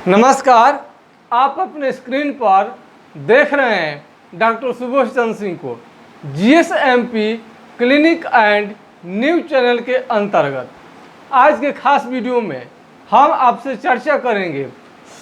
नमस्कार, आप अपने स्क्रीन पर देख रहे हैं डॉक्टर सुबोध चंद्र सिंह को GSMP clinic and news channel के अंतर्गत। आज के खास वीडियो में हम आपसे चर्चा करेंगे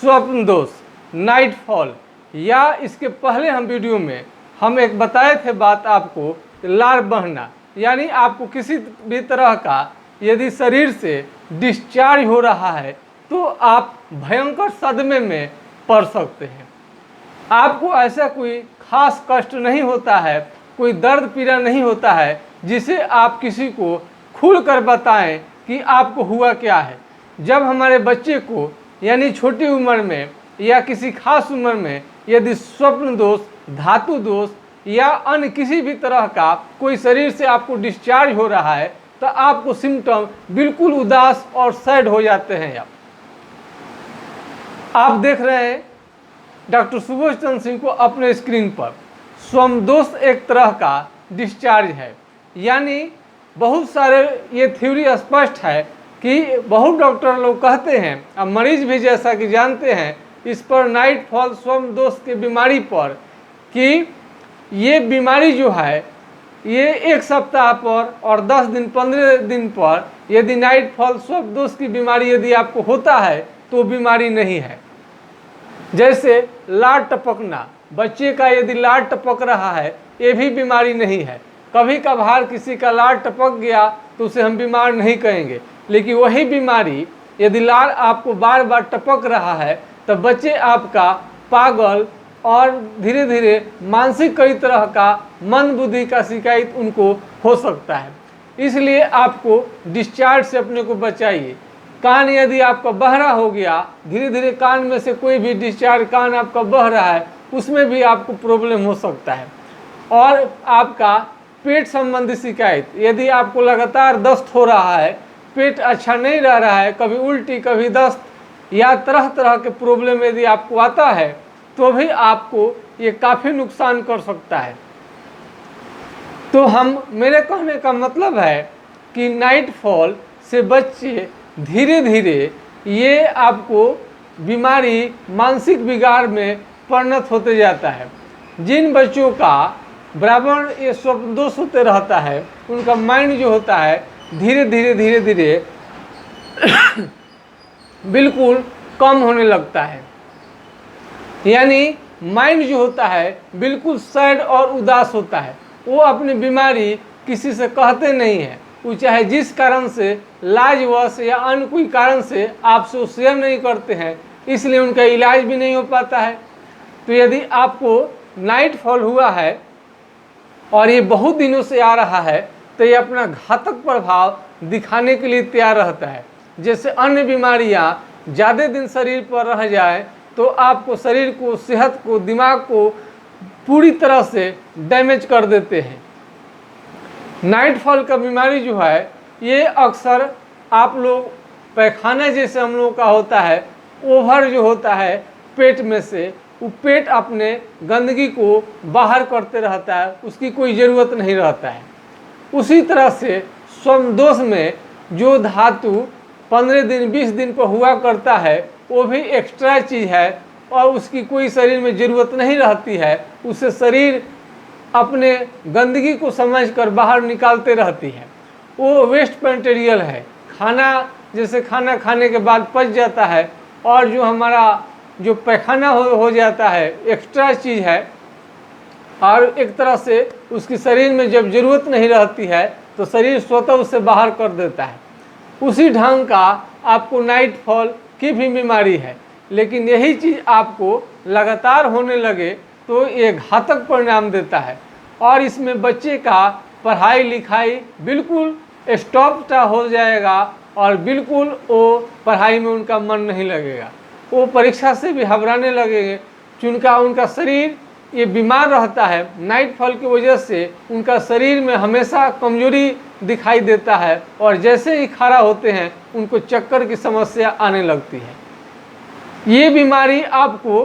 स्वप्न दोष, नाइट फॉल, या इसके पहले हम वीडियो में हम एक बताए थे बात आपको, लार बहना, यानी आपको किसी भी तरह का यदि शरीर से डिस्चार्ज हो रहा है तो आप भयंकर सदमे में पड़ सकते हैं। आपको ऐसा कोई खास कष्ट नहीं होता है, कोई दर्द पीड़ा नहीं होता है जिसे आप किसी को खुलकर बताएं कि आपको हुआ क्या है। जब हमारे बच्चे को यानी छोटी उम्र में या किसी खास उम्र में यदि स्वप्न दोष, धातु दोष या अन्य किसी भी तरह का कोई शरीर से आपको डिस्चार्ज हो रहा है तो आपको सिम्टम बिल्कुल उदास और सैड हो जाते हैं। आप देख रहे हैं डॉक्टर सुबोध चंद्र सिंह को अपने स्क्रीन पर। स्वप्न दोष एक तरह का डिस्चार्ज है, यानी बहुत सारे ये थ्योरी स्पष्ट है कि बहुत डॉक्टर लोग कहते हैं, अब मरीज भी जैसा कि जानते हैं इस पर नाइट फॉल स्वप्न दोष की बीमारी पर, कि ये बीमारी जो है ये एक सप्ताह पर और 10 दिन 15 दिन पर यदि नाइट फॉल स्वप्न दोष की बीमारी यदि आपको होता है तो बीमारी नहीं है। जैसे लार टपकना, बच्चे का यदि लार टपक रहा है ये भी बीमारी नहीं है। कभी कभार किसी का लार टपक गया तो उसे हम बीमार नहीं कहेंगे, लेकिन वही बीमारी यदि लार आपको बार बार टपक रहा है तो बच्चे आपका पागल और धीरे धीरे मानसिक कई तरह का मन बुद्धि का शिकायत उनको हो सकता है। इसलिए आपको डिस्चार्ज से अपने को बचाइए। कान यदि आपका बहरा हो गया, धीरे धीरे कान में से कोई भी डिस्चार्ज कान आपका बह रहा है उसमें भी आपको प्रॉब्लम हो सकता है। और आपका पेट संबंधी शिकायत, यदि आपको लगातार दस्त हो रहा है, पेट अच्छा नहीं रह रहा है, कभी उल्टी कभी दस्त या तरह तरह के प्रॉब्लम यदि आपको आता है तो भी आपको ये काफ़ी नुकसान कर सकता है। तो मेरे कहने का मतलब है कि नाइट फॉल से बच्चे धीरे धीरे ये आपको बीमारी मानसिक बिगाड़ में परिणत होते जाता है। जिन बच्चों का बराबर ये स्वप्न दोष होते रहता है उनका माइंड जो होता है धीरे धीरे बिल्कुल कम होने लगता है, यानी माइंड जो होता है बिल्कुल सैड और उदास होता है। वो अपनी बीमारी किसी से कहते नहीं हैं, वो चाहे जिस कारण से लाजवश या अन्य कोई कारण से आपसे शेयर नहीं करते हैं, इसलिए उनका इलाज भी नहीं हो पाता है। तो यदि आपको नाइट फॉल हुआ है और ये बहुत दिनों से आ रहा है तो ये अपना घातक प्रभाव दिखाने के लिए तैयार रहता है। जैसे अन्य बीमारियां ज़्यादा दिन शरीर पर रह जाए तो आपको शरीर को, सेहत को, दिमाग को पूरी तरह से डैमेज कर देते हैं। नाइट फॉल का बीमारी जो है ये अक्सर आप लोग पैखाना जैसे हम लोग का होता है, ओवर जो होता है पेट में से, वो पेट अपने गंदगी को बाहर करते रहता है, उसकी कोई ज़रूरत नहीं रहता है। उसी तरह से स्वप्न दोष में जो धातु 15 दिन 20 दिन पर हुआ करता है वो भी एक्स्ट्रा चीज़ है और उसकी कोई शरीर में ज़रूरत नहीं रहती है। उसे शरीर अपने गंदगी को समझकर बाहर निकालते रहती है। वो वेस्ट मटेरियल है, खाना जैसे खाना खाने के बाद पच जाता है और जो हमारा जो पैखाना हो जाता है एक्स्ट्रा चीज़ है, और एक तरह से उसकी शरीर में जब ज़रूरत नहीं रहती है तो शरीर स्वतः उसे बाहर कर देता है। उसी ढंग का आपको नाइट फॉल की भी बीमारी है, लेकिन यही चीज़ आपको लगातार होने लगे तो ये घातक परिणाम देता है और इसमें बच्चे का पढ़ाई लिखाई बिल्कुल स्टॉप हो जाएगा और बिल्कुल वो पढ़ाई में उनका मन नहीं लगेगा। वो परीक्षा से भी घबराने लगेंगे, चूँकि उनका शरीर ये बीमार रहता है। नाइट फॉल की वजह से उनका शरीर में हमेशा कमजोरी दिखाई देता है और जैसे ही खड़ा होते हैं उनको चक्कर की समस्या आने लगती है। ये बीमारी आपको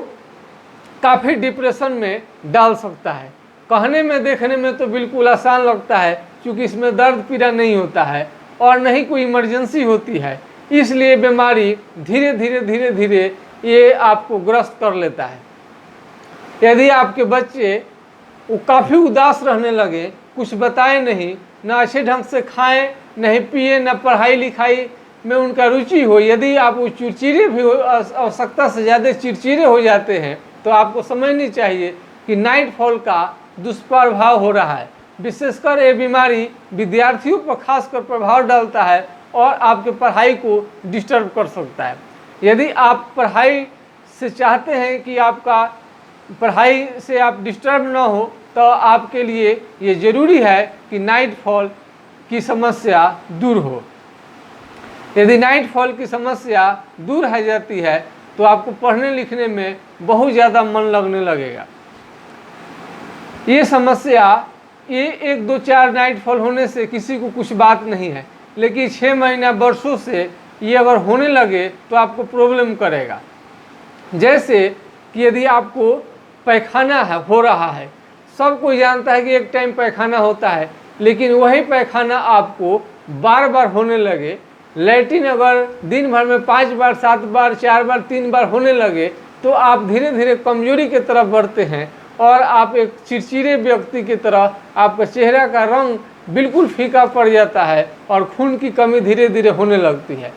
काफ़ी डिप्रेशन में डाल सकता है। कहने में देखने में तो बिल्कुल आसान लगता है क्योंकि इसमें दर्द पीड़ा नहीं होता है और नहीं कोई इमरजेंसी होती है, इसलिए बीमारी धीरे धीरे ये आपको ग्रस्त कर लेता है। यदि आपके बच्चे वो काफ़ी उदास रहने लगे, कुछ बताएं नहीं, ना अच्छे ढंग से खाएं नहीं पिए, ना पढ़ाई लिखाई में उनका रुचि हो, यदि आप वो चिड़चिड़े भी हो, आवश्यकता से ज़्यादा चिड़चिड़े हो जाते हैं, तो आपको समझनी चाहिए कि नाइट फॉल का दुष्प्रभाव हो रहा है। विशेषकर ये बीमारी विद्यार्थियों पर खासकर प्रभाव डालता है और आपके पढ़ाई को डिस्टर्ब कर सकता है। यदि आप पढ़ाई से चाहते हैं कि आपका पढ़ाई से आप डिस्टर्ब ना हो, तो आपके लिए ये ज़रूरी है कि नाइट फॉल की समस्या दूर हो। यदि नाइट फॉल की समस्या दूर हो जाती है तो आपको पढ़ने लिखने में बहुत ज़्यादा मन लगने लगेगा। ये समस्या ये 1 2 4 नाइट फॉल होने से किसी को कुछ बात नहीं है, लेकिन 6 महीना वर्षों से ये अगर होने लगे तो आपको प्रॉब्लम करेगा। जैसे कि यदि आपको पैखाना हो रहा है, सब कोई जानता है कि एक टाइम पैखाना होता है, लेकिन वही पैखाना आपको बार बार होने लगे, लैट्रिन अगर दिन भर में 5 बार 7 बार 4 बार 3 बार होने लगे, तो आप धीरे धीरे कमजोरी की तरफ बढ़ते हैं और आप एक चिड़चिड़े व्यक्ति की तरह, आपका चेहरा का रंग बिल्कुल फीका पड़ जाता है और खून की कमी धीरे धीरे होने लगती है।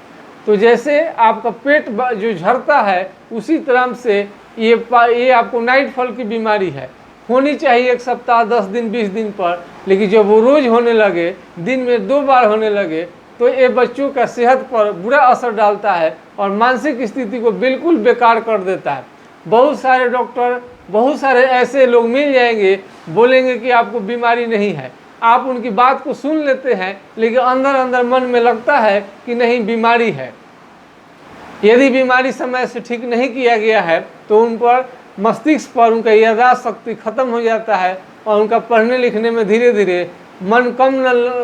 तो जैसे आपका पेट जो झड़ता है, उसी तरह से ये आपको नाइट फॉल की बीमारी है। होनी चाहिए 1 सप्ताह 10 दिन 20 दिन पर, लेकिन जब वो रोज़ होने लगे, दिन में 2 बार होने लगे, तो ये बच्चों का सेहत पर बुरा असर डालता है और मानसिक स्थिति को बिल्कुल बेकार कर देता है। बहुत सारे डॉक्टर, बहुत सारे ऐसे लोग मिल जाएंगे, बोलेंगे कि आपको बीमारी नहीं है। आप उनकी बात को सुन लेते हैं, लेकिन अंदर अंदर मन में लगता है कि नहीं बीमारी है। यदि बीमारी समय से ठीक नहीं किया गया है तो उन पर मस्तिष्क पर उनका याददाश्त शक्ति खत्म हो जाता है और उनका पढ़ने लिखने में धीरे धीरे मन कम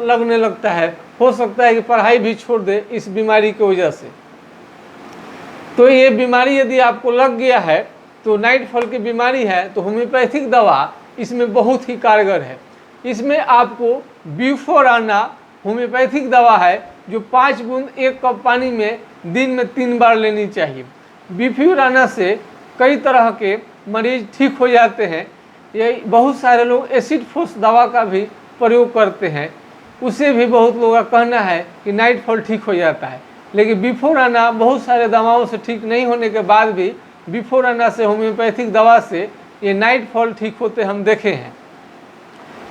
लगने लगता है। हो सकता है कि पढ़ाई भी छोड़ दे इस बीमारी की वजह से। तो ये बीमारी यदि आपको लग गया है, तो नाइट फॉल की बीमारी है, तो होम्योपैथिक दवा इसमें बहुत ही कारगर है। इसमें आपको ब्यूफोराना होम्योपैथिक दवा है, जो 5 बूंद 1 कप पानी में दिन में 3 बार लेनी चाहिए। ब्यूफोराना से कई तरह के मरीज ठीक हो जाते हैं। ये बहुत सारे लोग एसिड फोस दवा का भी प्रयोग करते हैं, उससे भी बहुत लोगों का कहना है कि नाइट फॉल ठीक हो जाता है। लेकिन ब्यूफोराना बहुत सारे दवाओं से ठीक नहीं होने के बाद भी ब्यूफोराना से, होम्योपैथिक दवा से ये नाइट फॉल ठीक होते हम देखे हैं।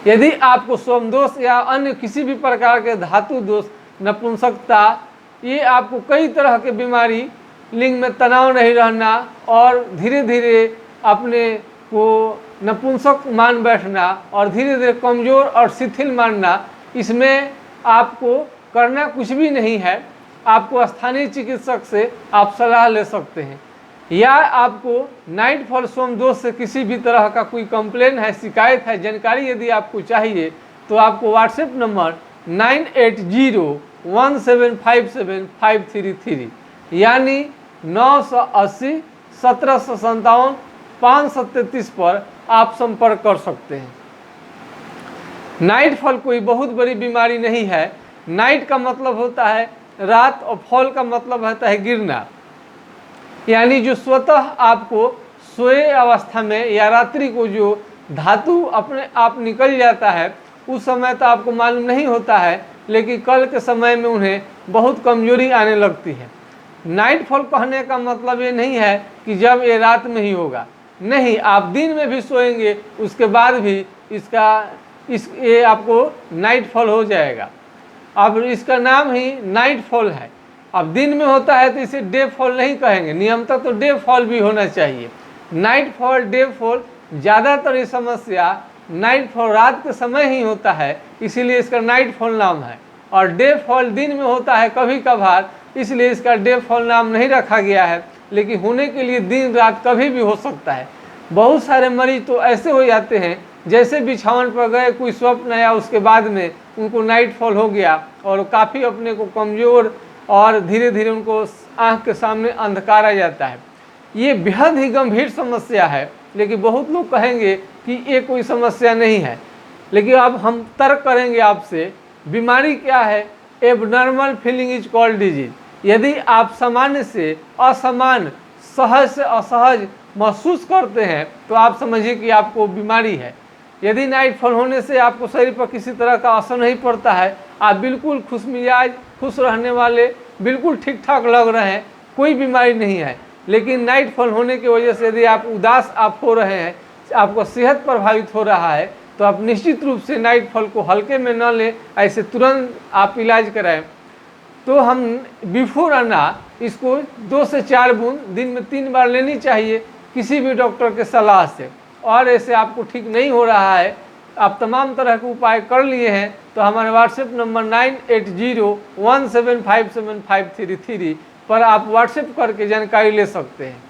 यदि आपको सोमदोष या अन्य किसी भी प्रकार के धातु दोष, नपुंसकता, ये आपको कई तरह के बीमारी, लिंग में तनाव नहीं रहना और धीरे धीरे अपने को नपुंसक मान बैठना और धीरे धीरे कमज़ोर और शिथिल मानना, इसमें आपको करना कुछ भी नहीं है। आपको स्थानीय चिकित्सक से आप सलाह ले सकते हैं, या आपको नाइट फॉल सोमदोष से किसी भी तरह का कोई कंप्लेन है, शिकायत है, जानकारी यदि आपको चाहिए, तो आपको व्हाट्सएप नंबर 9801757533 यानी 980 1757 533 पर आप संपर्क कर सकते हैं। नाइट फॉल कोई बहुत बड़ी बीमारी नहीं है। नाइट का मतलब होता है रात और फॉल का मतलब होता है गिरना, यानी जो स्वतः आपको सोए अवस्था में या रात्रि को जो धातु अपने आप निकल जाता है, उस समय तो आपको मालूम नहीं होता है, लेकिन कल के समय में उन्हें बहुत कमजोरी आने लगती है। नाइट फॉल कहने का मतलब ये नहीं है कि जब ये रात में ही होगा, नहीं, आप दिन में भी सोएंगे उसके बाद भी ये आपको नाइट फॉल हो जाएगा। अब इसका नाम ही नाइट फॉल है। अब दिन में होता है तो इसे डे फॉल नहीं कहेंगे, नियमतः तो डे फॉल भी होना चाहिए। नाइट फॉल, डे फॉल, ज़्यादातर ये समस्या नाइट फॉल रात के समय ही होता है, इसीलिए इसका नाइट फॉल नाम है। और डे फॉल दिन में होता है कभी कभार, इसलिए इसका डे फॉल नाम नहीं रखा गया है, लेकिन होने के लिए दिन रात कभी भी हो सकता है। बहुत सारे मरीज तो ऐसे हो जाते हैं जैसे बिछावन पर गए, कोई स्वप्न आया, उसके बाद में उनको नाइट फॉल हो गया और काफ़ी अपने को कमज़ोर और धीरे धीरे उनको आँख के सामने अंधकार आ जाता है। ये बेहद ही गंभीर समस्या है, लेकिन बहुत लोग कहेंगे कि ये कोई समस्या नहीं है। लेकिन अब हम तर्क करेंगे आपसे, बीमारी क्या है? Abnormal feeling is called disease. यदि आप सामान्य से असमान सहज से असहज महसूस करते हैं तो आप समझिए कि आपको बीमारी है। यदि नाइटफॉल होने से आपको शरीर पर किसी तरह का असर नहीं पड़ता है, आप बिल्कुल खुश मिजाज, खुश रहने वाले, बिल्कुल ठीक ठाक लग रहे हैं, कोई बीमारी नहीं है। लेकिन नाइटफॉल होने की वजह से यदि आप उदास हो रहे हैं, आपको सेहत प्रभावित हो रहा है, तो आप निश्चित रूप से नाइटफॉल को हल्के में न लें, ऐसे तुरंत आप इलाज कराएं। तो हम बिफोर आना इसको 2 से 4 बूंद दिन में 3 बार लेनी चाहिए किसी भी डॉक्टर के सलाह से। और ऐसे आपको ठीक नहीं हो रहा है, आप तमाम तरह के उपाय कर लिए हैं, तो हमारे व्हाट्सएप नंबर 9801757533 पर आप व्हाट्सएप करके जानकारी ले सकते हैं।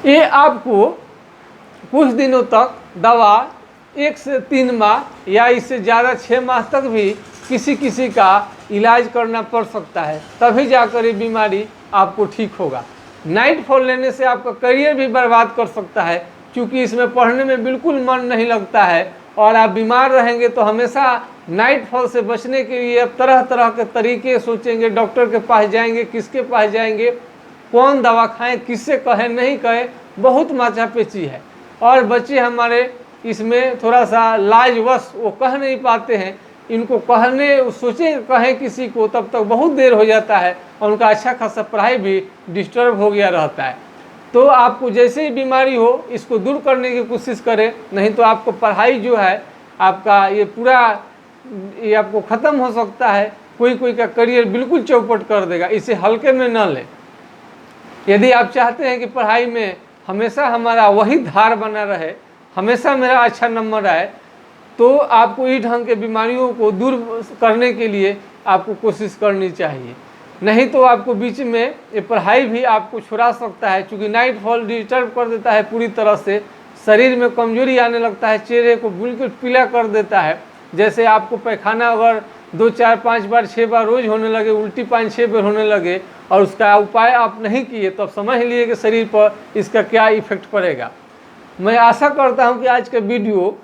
ये आपको कुछ दिनों तक दवा 1 से 3 माह या इससे ज़्यादा 6 माह तक भी किसी का इलाज करना पड़ सकता है, तभी जाकर ये बीमारी आपको ठीक होगा। नाइटफॉल लेने से आपका करियर भी बर्बाद कर सकता है, क्योंकि इसमें पढ़ने में बिल्कुल मन नहीं लगता है और आप बीमार रहेंगे। तो हमेशा नाइटफॉल से बचने के लिए आप तरह तरह के तरीके सोचेंगे, डॉक्टर के पास जाएंगे, किसके पास जाएंगे, कौन दवा खाएं, किससे कहें नहीं कहें, बहुत माथापेची है। और बच्चे हमारे इसमें थोड़ा सा लाजवश वो कह नहीं पाते हैं, इनको कहने सोचे कहें किसी को तब तक बहुत देर हो जाता है और उनका अच्छा खासा पढ़ाई भी डिस्टर्ब हो गया रहता है। तो आपको जैसे ही बीमारी हो इसको दूर करने की कोशिश करें, नहीं तो आपको पढ़ाई जो है आपका ये पूरा ये आपको ख़त्म हो सकता है। कोई का करियर बिल्कुल चौपट कर देगा, इसे हल्के में न लें। यदि आप चाहते हैं कि पढ़ाई में हमेशा हमारा वही धार बना रहे, हमेशा मेरा अच्छा नंबर आए, तो आपको इस ढंग के बीमारियों को दूर करने के लिए आपको कोशिश करनी चाहिए। नहीं तो आपको बीच में ये पढ़ाई भी आपको छुड़ा सकता है, क्योंकि नाइटफॉल डिस्टर्ब कर देता है पूरी तरह से, शरीर में कमजोरी आने लगता है, चेहरे को बिल्कुल पीला कर देता है। जैसे आपको पैखाना अगर 2, 4, 5 बार 6 बार रोज होने लगे, उल्टी 5-6 बार होने लगे और उसका उपाय आप नहीं किए, तो आप समझ लिए कि शरीर पर इसका क्या इफेक्ट पड़ेगा। मैं आशा करता हूँ कि आज का वीडियो